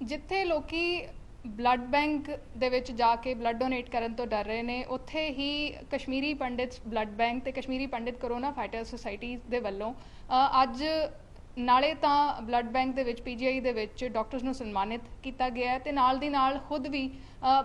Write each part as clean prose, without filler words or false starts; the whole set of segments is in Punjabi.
ਜਿੱਥੇ ਲੋਕੀ ਬਲੱਡ ਬੈਂਕ ਦੇ ਵਿੱਚ ਜਾ ਕੇ ਬਲੱਡ ਡੋਨੇਟ ਕਰਨ ਤੋਂ ਡਰ ਰਹੇ ਨੇ, ਉੱਥੇ ਹੀ ਕਸ਼ਮੀਰੀ ਪੰਡਿਤ ਬਲੱਡ ਬੈਂਕ ਤੇ ਕਸ਼ਮੀਰੀ ਪੰਡਿਤ ਕਰੋਨਾ ਫਾਈਟਰਸ ਸੁਸਾਇਟੀ ਦੇ ਵੱਲੋਂ ਅੱਜ ਨਾਲੇ ਤਾਂ ਬਲੱਡ ਬੈਂਕ ਦੇ ਵਿੱਚ ਪੀਜੀਆਈ ਦੇ ਵਿੱਚ ਡਾਕਟਰਸ ਨੂੰ ਸਨਮਾਨਿਤ ਕੀਤਾ ਗਿਆ ਹੈ ਤੇ ਨਾਲ ਦੀ ਨਾਲ ਖੁਦ ਵੀ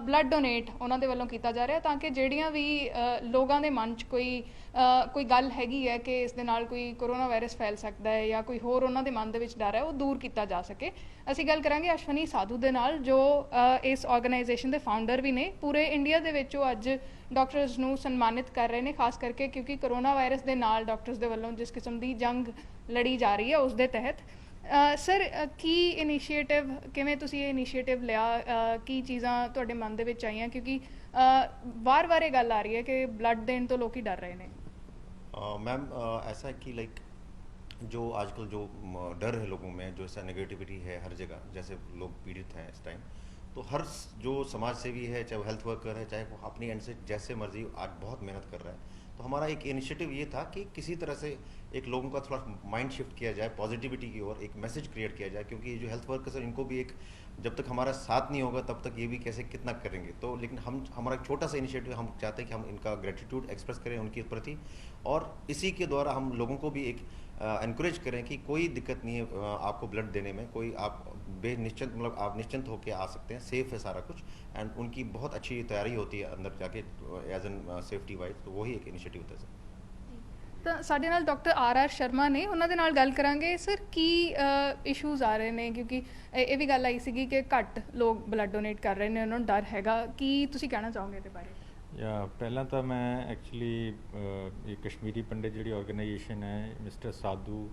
ਬਲੱਡ ਡੋਨੇਟ ਉਹਨਾਂ ਦੇ ਵੱਲੋਂ ਕੀਤਾ ਜਾ ਰਿਹਾ ਤਾਂ ਕਿ ਜਿਹੜੀਆਂ ਵੀ ਲੋਕਾਂ ਦੇ ਮਨ 'ਚ ਕੋਈ ਗੱਲ ਹੈਗੀ ਹੈ ਕਿ ਇਸ ਦੇ ਨਾਲ ਕੋਈ ਕਰੋਨਾ ਵਾਇਰਸ ਫੈਲ ਸਕਦਾ ਹੈ ਜਾਂ ਕੋਈ ਹੋਰ ਉਹਨਾਂ ਦੇ ਮਨ ਦੇ ਵਿੱਚ ਡਰ ਹੈ, ਉਹ ਦੂਰ ਕੀਤਾ ਜਾ ਸਕੇ। ਅਸੀਂ ਗੱਲ ਕਰਾਂਗੇ ਅਸ਼ਵਨੀ ਸਾਧੂ ਦੇ ਨਾਲ, ਜੋ ਇਸ ਆਰਗੇਨਾਈਜੇਸ਼ਨ ਦੇ ਫਾਊਂਡਰ ਵੀ ਨੇ। ਪੂਰੇ ਇੰਡੀਆ ਦੇ ਵਿੱਚ ਉਹ ਅੱਜ ਡਾਕਟਰਸ ਨੂੰ ਸਨਮਾਨਿਤ ਕਰ ਰਹੇ ਨੇ, ਖਾਸ ਕਰਕੇ ਕਿਉਂਕਿ ਕਰੋਨਾ ਵਾਇਰਸ ਦੇ ਨਾਲ ਡਾਕਟਰਸ ਦੇ ਵੱਲੋਂ ਜਿਸ ਕਿਸਮ ਦੀ ਜੰਗ ਲੜੀ ਜਾ ਰਹੀ ਹੈ ਉਸ ਦੇ ਤਹਿਤ। ਸਰ, ਕੀ ਇਨੀਸ਼ੀਏਟਿਵ, ਕਿਵੇਂ ਤੁਸੀਂ ਇਹ ਇਨੀਸ਼ੀਏਟਿਵ ਲਿਆ, ਕੀ ਚੀਜ਼ਾਂ ਤੁਹਾਡੇ ਮਨ ਦੇ ਵਿੱਚ ਆਈਆਂ, ਕਿਉਂਕਿ ਵਾਰ-ਵਾਰ ਇਹ ਗੱਲ ਆ ਰਹੀ ਹੈ ਕਿ ਬਲੱਡ ਦੇਣ ਤੋਂ ਲੋਕੀ ਡਰ ਰਹੇ ਨੇ। मैम ऐसा है कि लाइक जो आजकल जो डर है लोगों में, जो ऐसा नेगेटिविटी है हर जगह, जैसे लोग पीड़ित हैं इस टाइम, तो हर जो समाज सेवी है, चाहे वो हेल्थ वर्कर है, चाहे वो अपनी एंड से जैसे मर्जी आज बहुत मेहनत कर रहा है। तो हमारा एक इनिशिएटिव ये था कि किसी तरह से एक लोगों का थोड़ा माइंड शिफ्ट किया जाए पॉजिटिविटी की ओर, एक मैसेज क्रिएट किया जाए, क्योंकि ये जो हेल्थ वर्कर्स हैं इनको भी एक, जब तक हमारा साथ नहीं होगा तब तक ये भी कैसे कितना करेंगे। तो लेकिन हमारा एक छोटा सा इनिशिएटिव, हम चाहते हैं कि हम इनका ग्रेटिट्यूड एक्सप्रेस करें उनके प्रति, और इसी के द्वारा हम लोगों को भी एक इनक्रेज करें कि कोई दिक्कत नहीं है आपको ब्लड देने में, कोई आप बेनिश्चिंत, मतलब आप निश्चिंत होकर आ सकते हैं, सेफ़ है सारा कुछ, एंड उनकी बहुत अच्छी तैयारी होती है अंदर जाके एज एन सेफ्टी वाइज। तो वही एक इनिशिएटिव था सर। ਤਾਂ ਸਾਡੇ ਨਾਲ ਡਾਕਟਰ ਆਰ ਸ਼ਰਮਾ ਨੇ, ਉਹਨਾਂ ਦੇ ਨਾਲ ਗੱਲ ਕਰਾਂਗੇ। ਸਰ, ਕੀ ਇਸ਼ੂਜ਼ ਆ ਰਹੇ ਨੇ, ਕਿਉਂਕਿ ਇਹ ਵੀ ਗੱਲ ਆਈ ਸੀਗੀ ਕਿ ਘੱਟ ਲੋਕ ਬਲੱਡ ਡੋਨੇਟ ਕਰ ਰਹੇ ਨੇ, ਉਹਨਾਂ ਨੂੰ ਡਰ ਹੈਗਾ, ਕੀ ਤੁਸੀਂ ਕਹਿਣਾ ਚਾਹੋਗੇ ਇਹਦੇ ਬਾਰੇ? ਪਹਿਲਾਂ ਤਾਂ ਮੈਂ ਐਕਚੁਅਲੀ ਇਹ ਕਸ਼ਮੀਰੀ ਪੰਡਿਤ ਜਿਹੜੀ ਆਰਗੇਨਾਈਜੇਸ਼ਨ ਹੈ, ਮਿਸਟਰ ਸਾਧੂ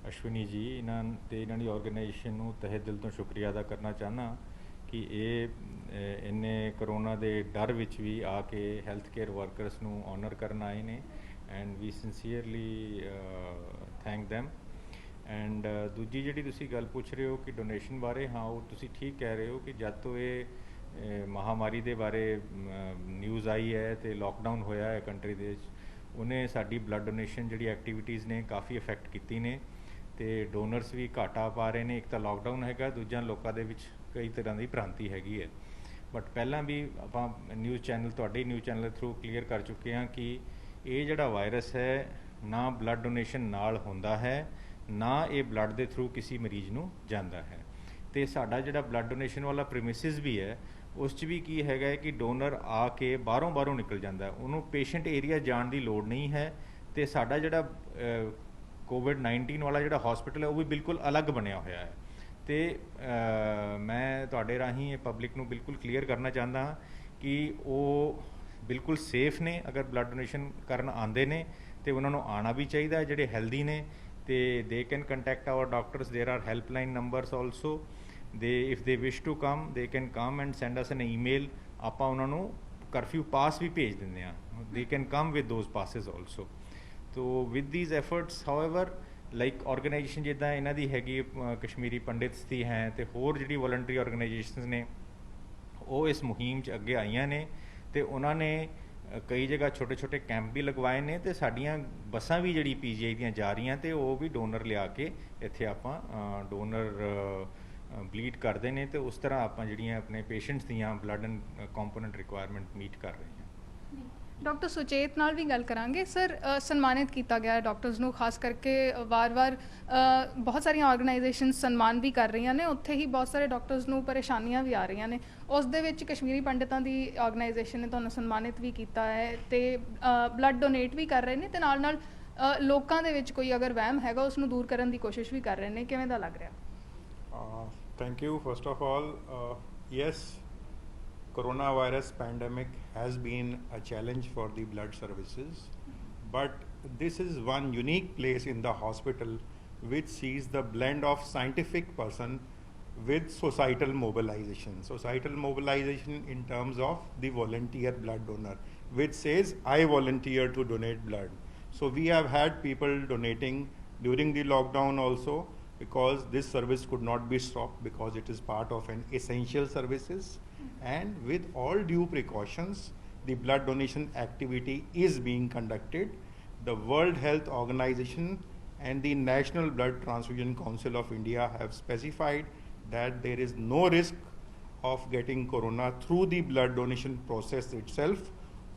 ਅਸ਼ਵਨੀ ਜੀ, ਇਹਨਾਂ ਦੀ ਆਰਗੇਨਾਈਜੇਸ਼ਨ ਨੂੰ ਤਹਿ ਦਿਲ ਤੋਂ ਸ਼ੁਕਰੀਆ ਅਦਾ ਕਰਨਾ ਚਾਹੁੰਦਾ ਕਿ ਇਹ ਇੰਨੇ ਕਰੋਨਾ ਦੇ ਡਰ ਵਿੱਚ ਵੀ ਆ ਕੇ ਹੈਲਥ ਕੇਅਰ ਵਰਕਰਸ ਨੂੰ ਆਨਰ ਕਰਨ ਆਏ ਨੇ, and we sincerely thank them. And ਦੂਜੀ ਜਿਹੜੀ ਤੁਸੀਂ ਗੱਲ ਪੁੱਛ ਰਹੇ ਹੋ ਕਿ ਡੋਨੇਸ਼ਨ ਬਾਰੇ, ਹਾਂ ਉਹ ਤੁਸੀਂ ਠੀਕ ਕਹਿ ਰਹੇ ਹੋ ਕਿ ਜਦ ਤੋਂ ਇਹ ਮਹਾਮਾਰੀ ਦੇ ਬਾਰੇ ਨਿਊਜ਼ ਆਈ ਹੈ ਅਤੇ ਲੋਕਡਾਊਨ ਹੋਇਆ ਹੈ ਕੰਟਰੀ ਦੇ ਵਿੱਚ, ਉਹਨੇ ਸਾਡੀ ਬਲੱਡ ਡੋਨੇਸ਼ਨ ਜਿਹੜੀ ਐਕਟੀਵਿਟੀਜ਼ ਨੇ ਕਾਫੀ ਇਫੈਕਟ ਕੀਤੀ ਨੇ, ਅਤੇ ਡੋਨਰਸ ਵੀ ਘਾਟਾ ਪਾ ਰਹੇ ਨੇ। ਇੱਕ ਤਾਂ ਲੋਕਡਾਊਨ ਹੈਗਾ, ਦੂਜਾ ਲੋਕਾਂ ਦੇ ਵਿੱਚ ਕਈ ਤਰ੍ਹਾਂ ਦੀ ਭ੍ਰਾਂਤੀ ਹੈਗੀ ਹੈ। ਬਟ ਪਹਿਲਾਂ ਵੀ ਆਪਾਂ ਨਿਊਜ਼ ਚੈਨਲ, ਤੁਹਾਡੇ ਨਿਊਜ਼ ਚੈਨਲ ਦੇ ਥਰੂ ਕਲੀਅਰ ਕਰ ਚੁੱਕੇ ਹਾਂ ਕਿ ਇਹ ਜਿਹੜਾ ਵਾਇਰਸ ਹੈ ਨਾ ਬਲੱਡ ਡੋਨੇਸ਼ਨ ਨਾਲ ਹੁੰਦਾ ਹੈ, ਨਾ ਇਹ ਬਲੱਡ ਦੇ ਥਰੂ ਕਿਸੇ ਮਰੀਜ਼ ਨੂੰ ਜਾਂਦਾ ਹੈ। ਅਤੇ ਸਾਡਾ ਜਿਹੜਾ ਬਲੱਡ ਡੋਨੇਸ਼ਨ ਵਾਲਾ ਪ੍ਰੈਮਿਸਿਸ ਵੀ ਹੈ, ਉਸ 'ਚ ਵੀ ਕੀ ਹੈਗਾ ਹੈ ਕਿ ਡੋਨਰ ਆ ਕੇ ਬਾਹਰੋਂ ਨਿਕਲ ਜਾਂਦਾ, ਉਹਨੂੰ ਪੇਸ਼ੈਂਟ ਏਰੀਆ ਜਾਣ ਦੀ ਲੋੜ ਨਹੀਂ ਹੈ। ਅਤੇ ਸਾਡਾ ਜਿਹੜਾ ਕੋਵਿਡ-19 ਵਾਲਾ ਜਿਹੜਾ ਹੌਸਪੀਟਲ ਹੈ ਉਹ ਵੀ ਬਿਲਕੁਲ ਅਲੱਗ ਬਣਿਆ ਹੋਇਆ ਹੈ। ਅਤੇ ਮੈਂ ਤੁਹਾਡੇ ਰਾਹੀਂ ਇਹ ਪਬਲਿਕ ਨੂੰ ਬਿਲਕੁਲ ਕਲੀਅਰ ਕਰਨਾ ਚਾਹੁੰਦਾ ਹਾਂ ਕਿ ਉਹ ਬਿਲਕੁਲ ਸੇਫ ਨੇ। ਅਗਰ ਬਲੱਡ ਡੋਨੇਸ਼ਨ ਕਰਨ ਆਉਂਦੇ ਨੇ ਅਤੇ ਉਹਨਾਂ ਨੂੰ ਆਉਣਾ ਵੀ ਚਾਹੀਦਾ, ਜਿਹੜੇ ਹੈਲਦੀ ਨੇ, ਅਤੇ they can contact our doctors, there are helpline numbers also, if they wish to come they can come and send us an email. ਆਪਾਂ ਉਹਨਾਂ ਨੂੰ ਕਰਫਿਊ ਪਾਸ ਵੀ ਭੇਜ ਦਿੰਦੇ ਹਾਂ, they can come with those passes also. Though with these efforts, however, like organisation ਜਿੱਦਾਂ ਇਹਨਾਂ ਦੀ ਹੈਗੀ ਕਸ਼ਮੀਰੀ ਪੰਡਿਤਸ ਦੀ ਹੈ, ਅਤੇ ਹੋਰ ਜਿਹੜੀ ਵੋਲੰਟਰੀ ਆਰਗੇਨਾਈਜੇਸ਼ਨਸ ਨੇ ਉਹ ਇਸ ਮੁਹਿੰਮ 'ਚ ਅੱਗੇ ਆਈਆਂ ਨੇ, ਅਤੇ ਉਹਨਾਂ ਨੇ ਕਈ ਜਗ੍ਹਾ ਛੋਟੇ ਕੈਂਪ ਵੀ ਲਗਵਾਏ ਨੇ, ਅਤੇ ਸਾਡੀਆਂ ਬੱਸਾਂ ਵੀ ਜਿਹੜੀ ਪੀਜੀਆਈ ਦੀਆਂ ਜਾ ਰਹੀਆਂ, ਅਤੇ ਉਹ ਵੀ ਡੋਨਰ ਲਿਆ ਕੇ ਇੱਥੇ ਆਪਾਂ ਡੋਨਰ ਬਲੀਡ ਕਰਦੇ ਨੇ, ਅਤੇ ਉਸ ਤਰ੍ਹਾਂ ਆਪਾਂ ਜਿਹੜੀਆਂ ਆਪਣੇ ਪੇਸ਼ੈਂਟਸ ਦੀਆਂ blood and component requirement meet ਕਰ ਰਹੇ ਹਾਂ। ਡਾਕਟਰ ਸੁਚੇਤ ਨਾਲ ਵੀ ਗੱਲ ਕਰਾਂਗੇ। ਸਰ, ਸਨਮਾਨਿਤ ਕੀਤਾ ਗਿਆ ਡਾਕਟਰਸ ਨੂੰ, ਖਾਸ ਕਰਕੇ ਵਾਰ-ਵਾਰ ਬਹੁਤ ਸਾਰੀਆਂ ਆਰਗੇਨਾਈਜੇਸ਼ਨ ਸਨਮਾਨ ਵੀ ਕਰ ਰਹੀਆਂ ਨੇ, ਉੱਥੇ ਹੀ ਬਹੁਤ ਸਾਰੇ ਡਾਕਟਰਸ ਨੂੰ ਪਰੇਸ਼ਾਨੀਆਂ ਵੀ ਆ ਰਹੀਆਂ ਨੇ। ਉਸ ਦੇ ਵਿੱਚ ਕਸ਼ਮੀਰੀ ਪੰਡਿਤਾਂ ਦੀ ਆਰਗੇਨਾਈਜੇਸ਼ਨ ਨੇ ਤੁਹਾਨੂੰ ਸਨਮਾਨਿਤ ਵੀ ਕੀਤਾ ਹੈ ਅਤੇ ਬਲੱਡ ਡੋਨੇਟ ਵੀ ਕਰ ਰਹੇ ਨੇ, ਅਤੇ ਨਾਲ ਲੋਕਾਂ ਦੇ ਵਿੱਚ ਕੋਈ ਅਗਰ ਵਹਿਮ ਹੈਗਾ ਉਸ ਨੂੰ ਦੂਰ ਕਰਨ ਦੀ ਕੋਸ਼ਿਸ਼ ਵੀ ਕਰ ਰਹੇ ਨੇ। ਕਿਵੇਂ ਦਾ ਲੱਗ ਰਿਹਾ? Thank you. First of all, yes, coronavirus pandemic has been a challenge for the blood services, but this is one unique place in the hospital which sees the blend of scientific person with societal mobilization. Societal mobilization in terms of the volunteer blood donor, which says, I volunteer to donate blood. So we have had people donating during the lockdown also, because this service could not be stopped because it is part of an essential services, and with all due precautions the blood donation activity is being conducted. The World Health Organization and the National Blood Transfusion Council of India have specified that there is no risk of getting corona through the blood donation process itself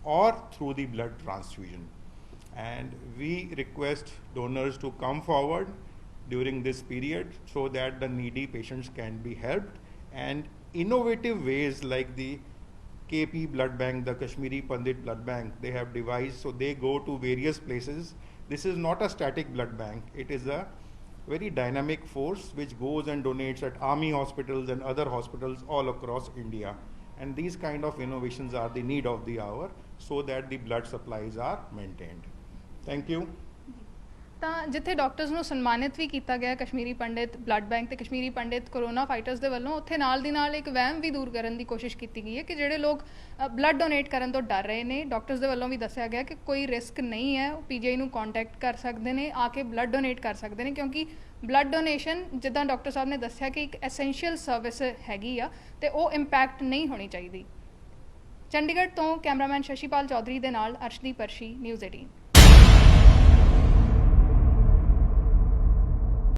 or through the blood transfusion. And we request donors to come forward during this period so that the needy patients can be helped, and innovative ways like the KP Blood Bank, the Kashmiri Pandit Blood Bank, they have devised, so they go to various places. This is not a static blood bank, it is a very dynamic force which goes and donates at army hospitals and other hospitals all across India. And these kind of innovations are the need of the hour so that the blood supplies are maintained. Thank you. ਤਾਂ ਜਿੱਥੇ ਡਾਕਟਰਸ ਨੂੰ ਸਨਮਾਨਿਤ ਵੀ ਕੀਤਾ ਗਿਆ ਕਸ਼ਮੀਰੀ ਪੰਡਿਤ ਬਲੱਡ ਬੈਂਕ ਤੇ ਕਸ਼ਮੀਰੀ ਪੰਡਿਤ ਕੋਰੋਨਾ ਫਾਈਟਰਸ ਦੇ ਵੱਲੋਂ, ਉੱਥੇ ਨਾਲ ਦੀ ਨਾਲ ਇੱਕ ਵਹਿਮ ਵੀ ਦੂਰ ਕਰਨ ਦੀ ਕੋਸ਼ਿਸ਼ ਕੀਤੀ ਗਈ ਹੈ ਕਿ ਜਿਹੜੇ ਲੋਕ ਬਲੱਡ ਡੋਨੇਟ ਕਰਨ ਤੋਂ ਡਰ ਰਹੇ ਨੇ, ਡਾਕਟਰਸ ਦੇ ਵੱਲੋਂ ਵੀ ਦੱਸਿਆ ਗਿਆ ਕਿ ਕੋਈ ਰਿਸਕ ਨਹੀਂ ਹੈ, ਉਹ ਪੀਜੀਆਈ ਨੂੰ ਕੰਟੈਕਟ ਕਰ ਸਕਦੇ ਨੇ, ਆ ਕੇ ਬਲੱਡ ਡੋਨੇਟ ਕਰ ਸਕਦੇ ਨੇ, ਕਿਉਂਕਿ ਬਲੱਡ ਡੋਨੇਸ਼ਨ ਜਿੱਦਾਂ ਡਾਕਟਰ ਸਾਹਿਬ ਨੇ ਦੱਸਿਆ ਕਿ ਇੱਕ ਐਸੈਂਸ਼ੀਅਲ ਸਰਵਿਸ ਹੈਗੀ ਆ ਤੇ ਉਹ ਇੰਪੈਕਟ ਨਹੀਂ ਹੋਣੀ ਚਾਹੀਦੀ। ਚੰਡੀਗੜ੍ਹ ਤੋਂ ਕੈਮਰਾਮੈਨ ਸ਼ਸ਼ੀਪਾਲ ਚੌਧਰੀ ਦੇ ਨਾਲ ਅਰਸ਼ਦੀਪ ਅਰਸ਼ੀ, ਨਿਊਜ਼ 18।